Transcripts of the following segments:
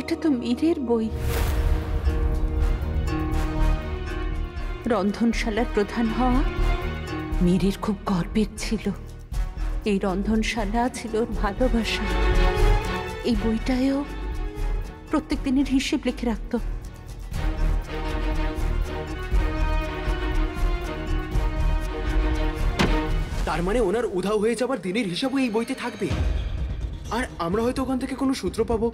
এটা তো মীরের বই। রন্ধনশালার প্রধান হওয়া মীরের খুব গর্বের ছিল। এই রন্ধনশালা ছিল ওর ভালোবাসা। এই বইটায়ও প্রত্যেক দিনের হিসেব লিখে রাখত। তার মানে ওনার উধাও হয়ে যাবার দিনের হিসাবও এই বইতে থাকবে, আর আমরা হয়তো ওখান থেকে কোনো সূত্র পাবো।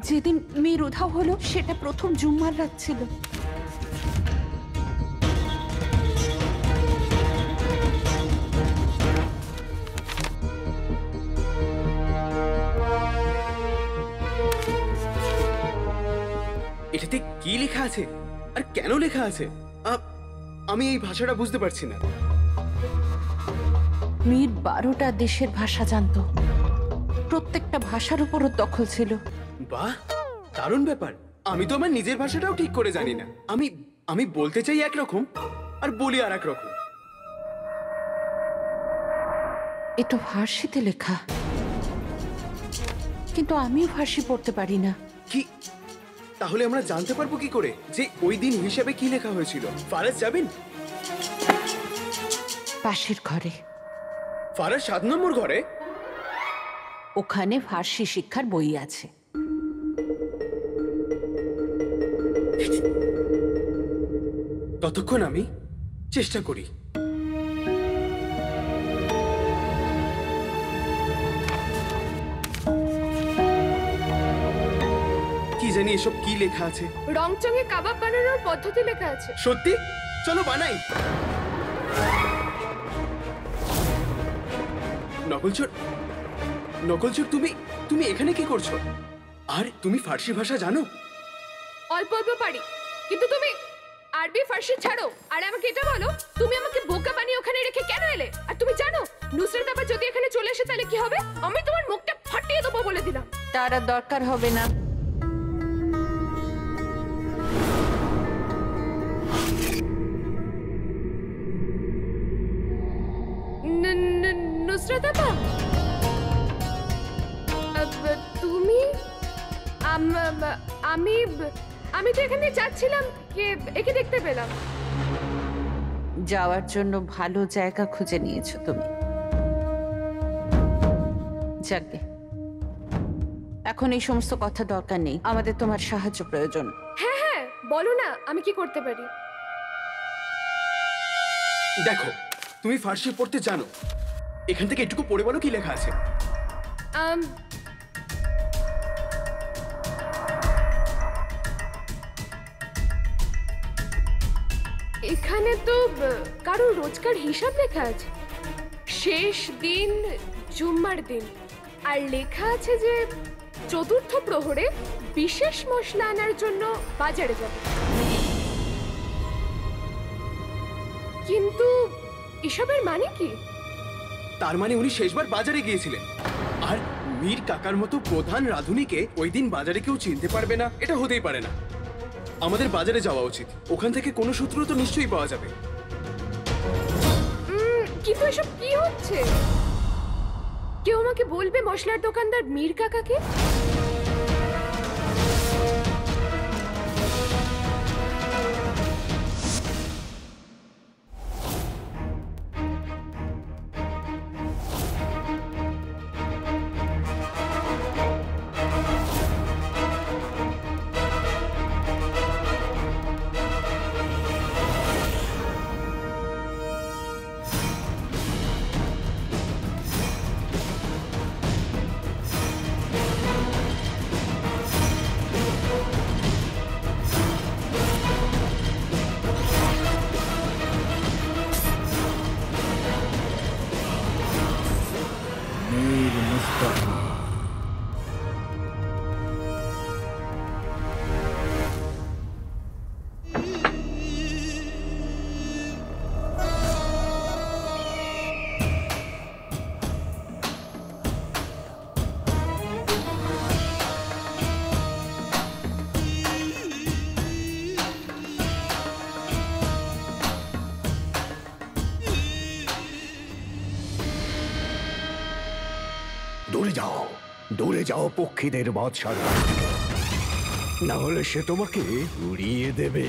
যেদিন মীর উধাও হলো সেটা প্রথম জুম্মার রাত ছিল। এটাতে কি লেখা আছে আর কেন লেখা আছে আমি এই ভাষাটা বুঝতে পারছি না। মীর 12টা দেশের ভাষা জানত। প্রত্যেকটা ভাষার উপর ওর দখল ছিল। বাহ, দারুণ ব্যাপার। আমি তো আমার নিজের ভাষাটাও ঠিক করে জানি না। আমি বলতে চাই একরকম আর বলি আর এক রকম। এটা ফার্সিতে লেখা, কিন্তু আমিও ফার্সি পড়তে পারি না। কি? তাহলে আমরা জানতে পারবো কি করে যে ওই দিন হিসাবে কি লেখা হয়েছিল? ফারাজ যাবেন? পাশের ঘরে। ফারাজ 7 নম্বর ঘরে? ওখানে ফার্সি শিক্ষার বই আছে। ততক্ষণ আমি চেষ্টা করি। কি জানি এসব কি লেখা আছে। রংচঙে কাবাব বানানোর পদ্ধতি লেখা আছে। সত্যি? চলো বানাই। নকলচোর, তুমি এখানে কি করছো? আর তুমি ফার্সি ভাষা জানো? অল্প অল্প পারি, কিন্তু তুমি আরবি ফার্সি ছাড়ো আর আমাকে এটা বলো, তুমি আমাকে বোকা বানিয়ে ওখানে রেখে কেন এলে? আর তুমি জানো নুসরাত আপা যদি এখানে চলে আসে তাহলে কি হবে? আমি তোমার মুখটা ফাটিয়ে দেবো বলে দিলাম। তার আর দরকার হবে না। নুসরাত আপা, তুমি? আমি তো এখানে যাচ্ছিলাম, একে দেখতে পেলাম। যাওয়ার জন্য ভালো জায়গা খুঁজে নিয়েছো তুমি। যাকগে, এখন এই সমস্ত কথা দরকার নেই। আমাদের তোমার সাহায্য প্রয়োজন। হ্যাঁ হ্যাঁ, বলো না আমি কি করতে পারি। দেখো, তুমি ফার্সি পড়তে জানো, এখান থেকে একটু পড়ে বলো কি লেখা আছে। এখানে তো কারো রোজকার হিসাব লেখা আছে। শেষ দিন জুম্মার দিন, আর লেখা আছে যে চতুর্থ প্রহরে বিশেষ মশলা আনার জন্য বাজারে যাবে। কিন্তু এসবের মানে কি? তার মানে উনি শেষবার বাজারে গিয়েছিলেন, আর মীর কাকার মতো প্রধান রাঁধুনিকে ওই দিন বাজারে কেউ চিনতে পারবে না, এটা হতেই পারে না। আমাদের বাজারে যাওয়া উচিত, ওখান থেকে কোনো সূত্র তো নিশ্চয়ই পাওয়া যাবে। কিন্তু এসব কি হচ্ছে? কেউ আমাকে বলবে মশলার দোকানদার মীর কাকাকে? দৌড়ে যাও, দূরে যাও পক্ষীদের বাদশার কাছ থেকে। না হলে সে তোমাকে উড়িয়ে দেবে।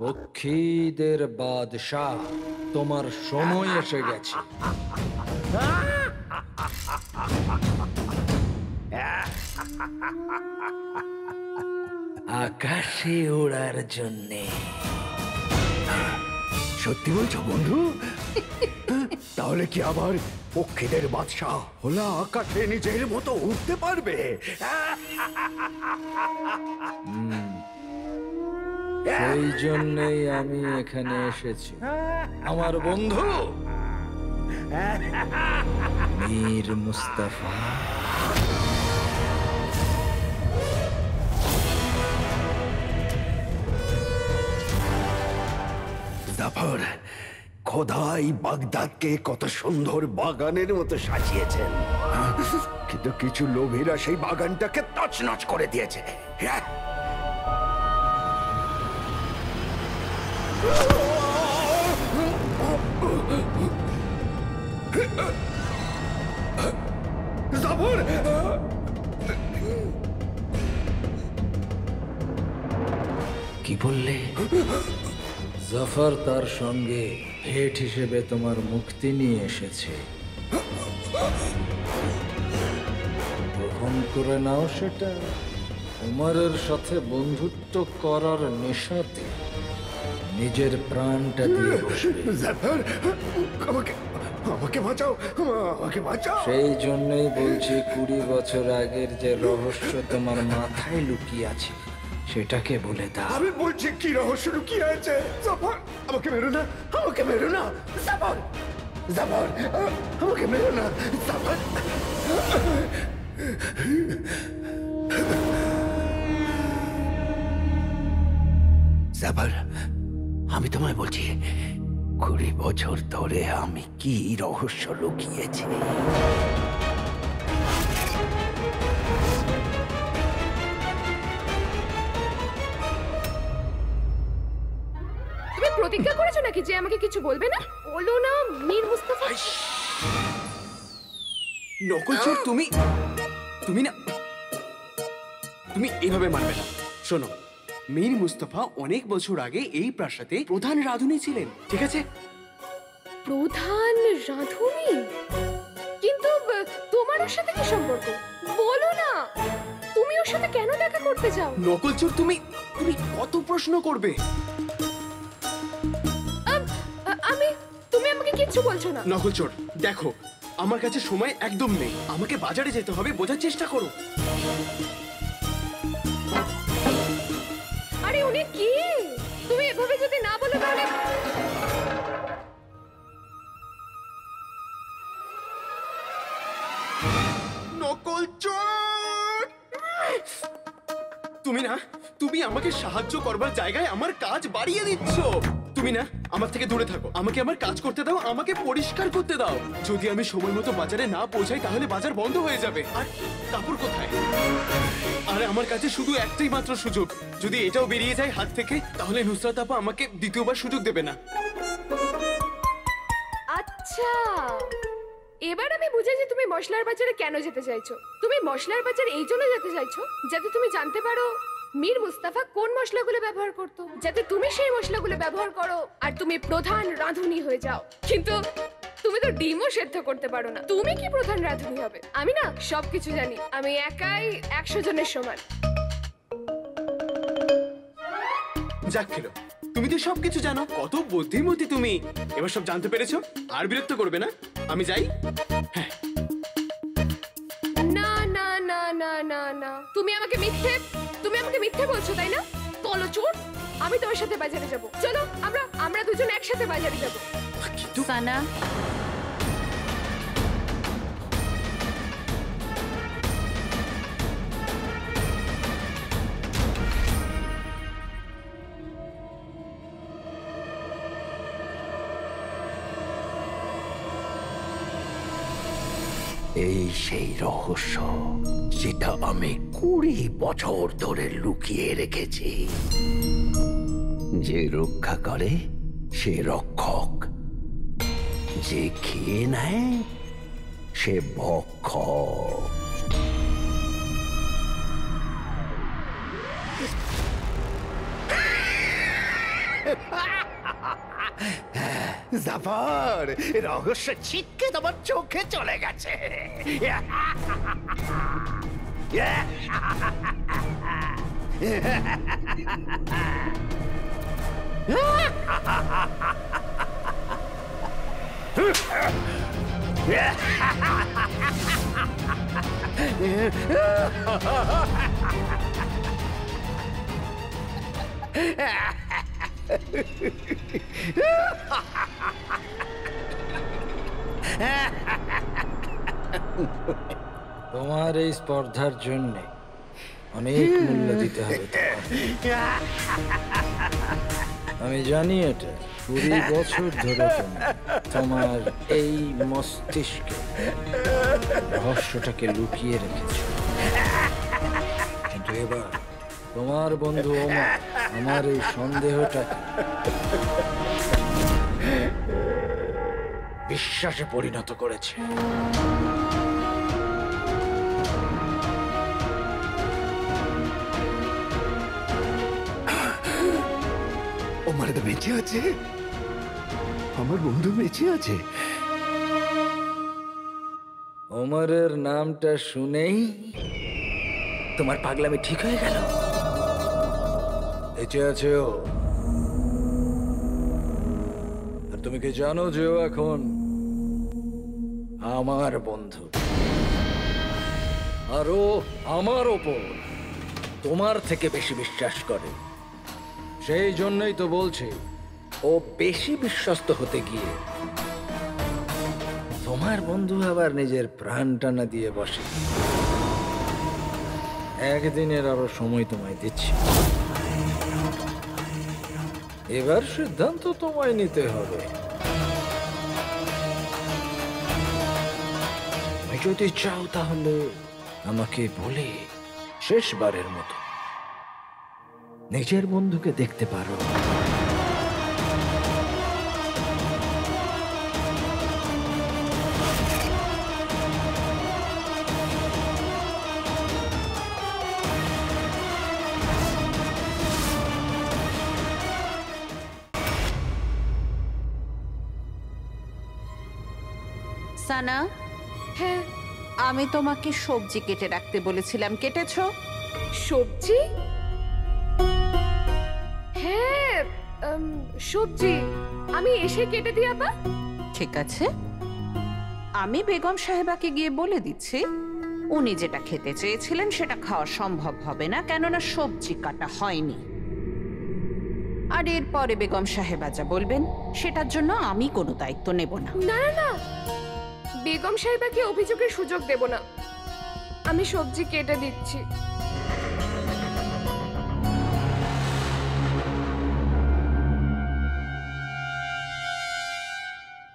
পক্ষীদের বাদশাহ, তোমার সময় এসে গেছে। আকাশে ওড়ার জন্যে। সত্যি বলছো বন্ধু? তাহলে কি আবার পক্ষীদের বাদশাহ খোলা আকাশে নিজের মতো উঠতে পারবে? সেই জন্যই আমি এখানে এসেছি, আমার বন্ধু মীর মুস্তাফা। জাফর, খোদাই বাগদাদকে কত সুন্দর বাগানের মতো সাজিয়েছেন, কিন্তু কিছু লোভীরা সেই বাগানটাকে তছনছ করে দিয়েছে। জাফর, কি বললে? জাফর তার সঙ্গে ভেট হিসেবে তোমার মুক্তি নিয়ে এসেছে। গ্রহণ করে নাও সেটা। উমরের সাথে বন্ধুত্ব করার নেশাতে নিজের প্রাণটা দিয়ে বসবে। জাফর, আমাকে আমাকে বাঁচাও, আমাকে বাঁচাও। সেই জন্যই বলছি, 20 বছর আগের যে রহস্য তোমার মাথায় লুকিয়ে আছে সেটাকে বলে দাও। আমি বলছি কি রহস্য লুকিয়ে আছে। জাফর, আমাকে মেরো না, আমাকে মেরো না। জাফর, জাফর, আমাকে মেরো না। জাফর, জাফর, আমি তোমায় বলছি 20 বছর ধরে আমি কি রহস্য লুকিয়েছি। তুমি প্রতিজ্ঞা করেছো নাকি যে আমাকে কিছু বলবে না? বলো না মীর মুস্তাফা। নকলচোর, তুমি তুমি না, তুমি এভাবে মানবে না। শোনো, মীর মুস্তাফা অনেক বছর আগে এই প্রাসাদে প্রধান রাঁধুনি ছিলেন, ঠিক আছে? প্রধান রাঁধুনি? কিন্তু তোমার ওর সাথে কি সম্পর্ক? বলো না, তুমি ওর সাথে কেন দেখা করতে চাও? নকলচোর, তুমি তুমি কত প্রশ্ন করবে? তুমি আমাকে কিচ্ছু বলছো না। নকলচোর, দেখো আমার কাছে সময় একদম নেই, আমাকে বাজারে যেতে হবে, বোঝার চেষ্টা করো। আরে উনি কি? তুমি এভাবে যদি না বলো তাহলে। নকলচোর, তুমি না, তুমি আমাকে সাহায্য করবার জায়গায় আমার কাজ বাড়িয়ে দিচ্ছ। তুমি না, আমার থেকে দূরে থাকো, আমাকে আমার কাজ করতে দাও, আমাকে পরিষ্কার করতে দাও। যদি আমি সময় মতো বাজারে না পৌঁছাই তাহলে বাজার বন্ধ হয়ে যাবে। আর কাপড় কোথায়? আরে আমার কাছে শুধু একটাই মাত্র সুযোগ, যদি এটাও বেরিয়ে যায় হাত থেকে তাহলে নুসরাত আপা আমাকে দ্বিতীয়বার সুযোগ দেবে না। আচ্ছা, এবার আমি বুঝেছি তুমি মশলার বাজারে কেন যেতে চাইছো। তুমি মশলার বাজার এই জন্য যেতে চাইছো যাতে তুমি জানতে পারো মীর মুস্তাফা কোন মশলাগুলো ব্যবহার করতো, যাতে তুমি সেই মশলাগুলো ব্যবহার করো আর তুমি প্রধান রাঁধুনি হয়ে যাও। কিন্তু তুমি তো ডিমও সেদ্ধ করতে পারো না, তুমি কি প্রধান রাঁধুনি হবে? আমি না সবকিছু জানি, আমি একাই 100 জনের সমান। যাক খেলো, তুমি তো সবকিছু জানো, কত বুদ্ধিমতী তুমি। এবার সব জানতে পেরেছো, আর বিরক্ত করবে না। আমি যাই। হ্যাঁ। না না না না না না, তুমি আমাকে মিথ্যে বলছো, তাই না? বলো চোর, আমি তোমার সাথে বাজারে যাব। চলো আমরা দুজন একসাথে বাজারে যাব। কিন্তু সানা, এই সেই রহস্য যেটা আমি 20 বছর ধরে লুকিয়ে রেখেছি। যে রক্ষা করে সে রক্ষক, যে খেয়ে নেয় সে ভক্ষক। জাফর, রহস্য ছিটকে তোমার চোখে চলে গেছে। তোমার এই স্পর্ধার জন্য অনেক মূল্য দিতে হবে তোমার। আমি জানি এটা 20 বছর ধরে তুমি তোমার এই মস্তিষ্কে রহস্যটাকে লুকিয়ে রেখেছ, কিন্তু এবার তোমার বন্ধু ওমর আমার এই সন্দেহটাকে বিশ্বাসে পরিণত করেছে। ওমর তো বেঁচে আছে, আমার বন্ধু বেঁচে আছে। ওমরের নামটা শুনেই তোমার পাগলামি ঠিক হয়ে গেল। বেঁচে আছে ও, আর তুমি কি জানো যে ও এখন আমার বন্ধু, আর ও আমার ওপর তোমার থেকে বেশি বিশ্বাস করে। সেই জন্যই তো বলছি, ও বেশি বিশ্বস্ত হতে গিয়ে তোমার বন্ধু আবার নিজের প্রাণটা না দিয়ে বসে। একদিনের আরো সময় তোমায় দিচ্ছি, এবার সিদ্ধান্ত তোমায় নিতে হবে। তুমি যদি চাও তাহলে আমাকে বলে শেষবারের মতো নিজের বন্ধুকে দেখতে পারো। সানা, হ্যাঁ, আমি তোমাকে সবজি কেটে রাখতে বলেছিলাম, কেটেছো? সবজি? হ্যাঁ, সবজি আমি এসে কেটে দিই আপা। ঠিক আছে, আমি বেগম সাহেবাকে গিয়ে বলে দিচ্ছি উনি যেটা খেতে চেয়েছিলেন সেটা খাওয়া সম্ভব হবে না, কেননা সবজি কাটা হয়নি। আর এরপরে বেগম সাহেবা যা বলবেন সেটার জন্য আমি কোনো দায়িত্ব নেব না। না না না, বেগম সাহেবাকে অভিযোগের সুযোগ দেব না। আমি সবজি কেটে দিচ্ছি।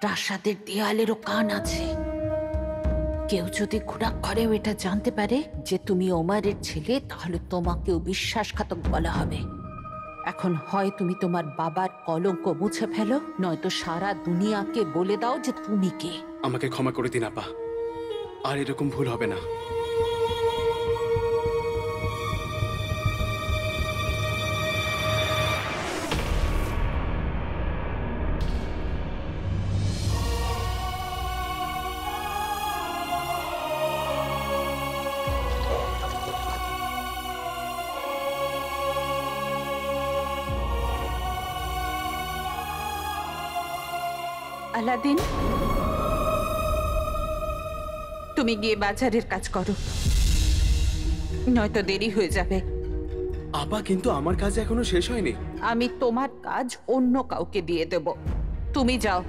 প্রাসাদের দেয়ালেরও কান আছে। কেউ যদি ঘুণাক্ষরেও এটা জানতে পারে যে তুমি ওমারের ছেলে, তাহলে তোমাকেও বিশ্বাসঘাতক বলা হবে। এখন হয় তুমি তোমার বাবার কলঙ্ক মুছে ফেলো, নয়তো সারা দুনিয়াকে বলে দাও যে তুমি কে। আমাকে ক্ষমা করে দিন আপা, আর এরকম ভুল হবে না। আলাদিন, তুমি গিয়ে বাজারের কাজ করো, নয়তো দেরি হয়ে যাবে। আপা, কিন্তু আমার কাজ এখনো শেষ হয়নি। আমি তোমার কাজ অন্য কাউকে দিয়ে দেব, তুমি যাও।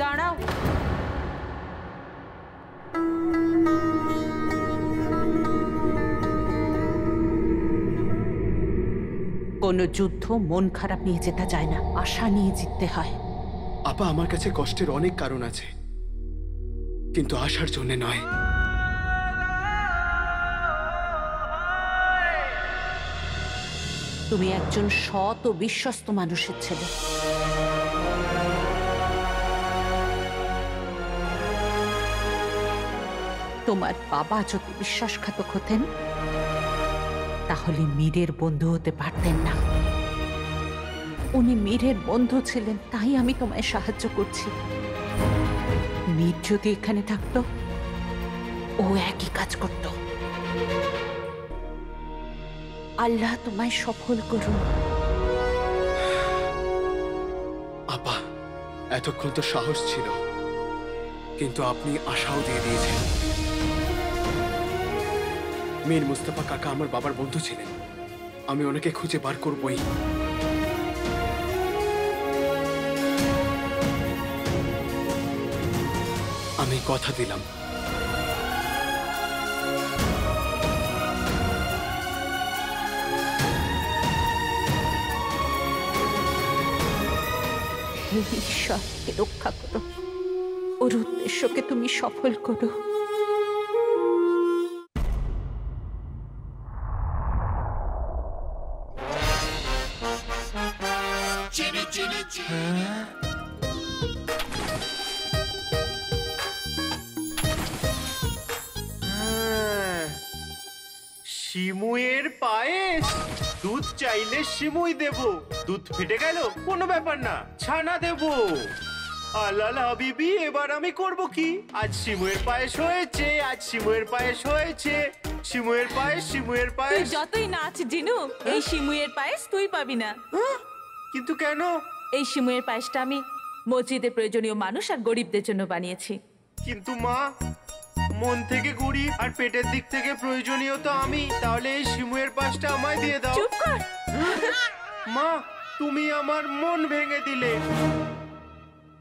দাঁড়াও, কোনো যুদ্ধ মন খারাপ নিয়ে যেতে যায় না, আশা নিয়ে জিততে হয়। আপা, আমার কাছে কষ্টের অনেক কারণ আছে, কিন্তু আশার জন্য নয়। তুমি একজন সৎ ও বিশ্বস্ত মানুষের ছেলে। তোমার বাবা যদি বিশ্বাসঘাতক হতেন তাহলে মীরের বন্ধু হতে পারতেন না। উনি মীরের বন্ধু ছিলেন, তাই আমি তোমায় সাহায্য করছি। মীর যদি এখানে থাকতো ও একই কাজ করত। আল্লাহ তোমায় সফল করুন। আপা, এতক্ষণ তো সাহস ছিল, কিন্তু আপনি আশাও দিয়ে দিয়েছেন। মীর মুস্তাফা কাকা আমার বাবার বন্ধু ছিলেন, আমি ওনাকে খুঁজে বার করবই। আমি কথা দিলাম। হে ঈশ্বরকে রক্ষা করো, ওর উদ্দেশ্যকে তুমি সফল করো। শিমুয়ের পায়েস। দুধ চাইলে শিমুই দেব, দুধ ফেটে গেল কোনো ব্যাপার না, ছানা দেব। আলাল হাবিবি, এবার আমি করব কি? আজ শিমুয়ের পায়েস হয়েছে, আজ শিমুয়ের পায়েস হয়েছে। শিমুয়ের পায়েস, শিমুয়ের তুই পায়েস। যতই নাচ জিনু, এই শিমুয়ের পায়েস তুই পাবি না। হ্যাঁ? কিন্তু কেন? এই শিমুয়ের পায়েসটা আমি মসজিদে প্রয়োজনীয় মানুষ আর গরিবদের জন্য বানিয়েছি। কিন্তু মা, মন থেকে গরিব আর পেটের দিক থেকে প্রয়োজনীয় তো আমি, তাহলে এই শিমুয়ের পায়েসটা আমায় দিয়ে দাও। চুপ কর। মা, তুমি আমার মন ভেঙে দিলে।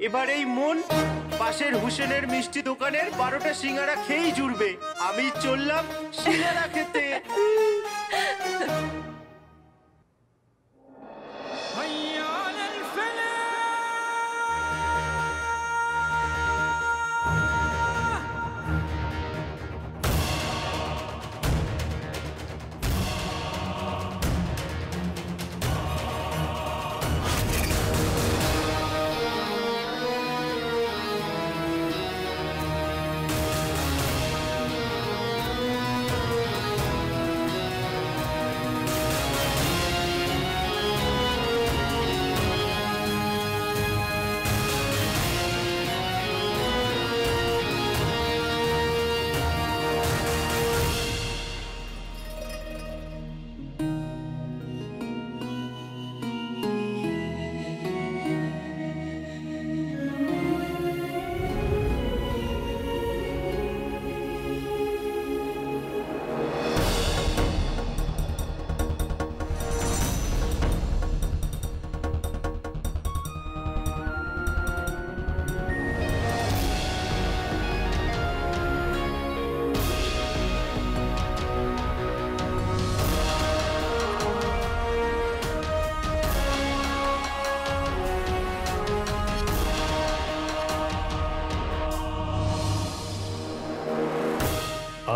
এবার এই মন পাশের হুসেনের মিষ্টি দোকানের 12টা সিঙ্গারা খেয়েই জুড়বে। আমি চললাম সিঙ্গারা খেতে।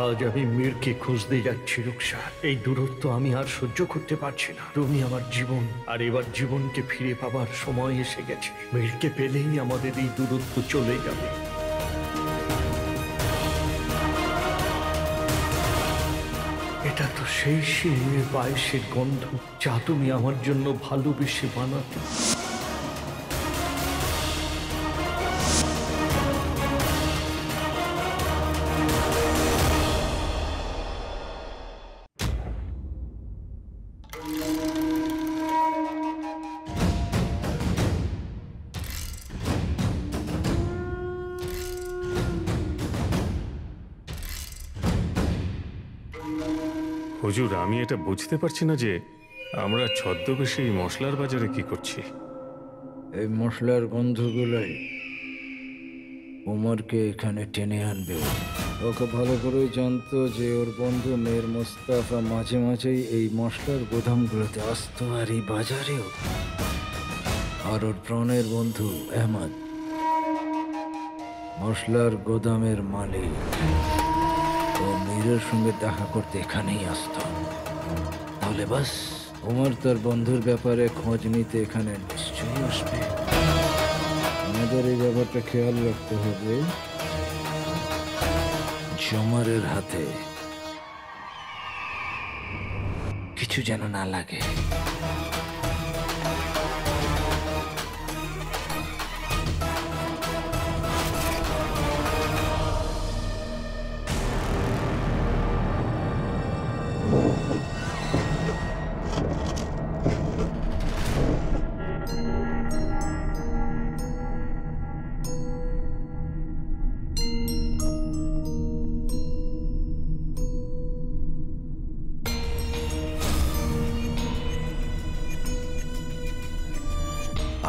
আজ আমি মীরকে খুঁজতে যাচ্ছি রুকসা। এই দূরত্ব আমি আর সহ্য করতে পারছি না। তুমি আমার জীবন, আর এবার জীবনকে ফিরে পাবার সময় এসে গেছে। মীরকে পেলেই আমাদের এই দূরত্ব চলে যাবে। এটা তো সেই শিমুয়ের পায়েসের গন্ধ যা তুমি আমার জন্য ভালোবেসে বানাতে। হুজুর, আমি এটা বুঝতে পারছি না যে আমরা ছদ্মবেশে এই মশলার বাজারে কি করছি। এই মশলার গন্ধগুলোই ওমরকে এখানে টেনে আনবে। ওকে ভালো করেই জানতো যে ওর বন্ধু মেয়ের মোস্তাফা মাঝে মাঝেই এই মশলার গোদামগুলোতে আসতো, আর এই বাজারেও। আর ওর প্রাণের বন্ধু আহমদ মশলার গোদামের মালিক, ও মীরের সঙ্গে দেখা করতে এখানেই আসতো। তাহলে বাস, ওমর তার বন্ধুর ব্যাপারে খোঁজ নিতে এখানে নিশ্চয়ই আসবে। আমাদের এই ব্যাপারটা খেয়াল রাখতে হবে, জমারের হাতে কিছু যেন না লাগে।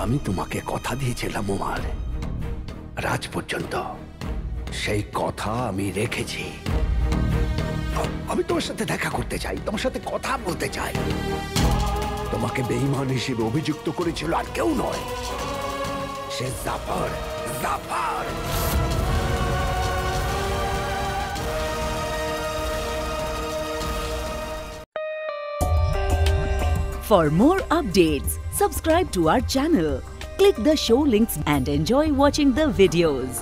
আমি তোমাকে কথা দিয়েছিলাম ওমর, রাজ পর্যন্ত সেই কথা আমি রেখেছি। আমি তোমার সাথে দেখা করতে চাই, তোমার সাথে কথা বলতে চাই। তোমাকে বেঈমান হিসেবে অভিযুক্ত করেছিল আর কেউ নয়, সে Zafar. Zafar For more updates, subscribe to our channel, click the show links and enjoy watching the videos.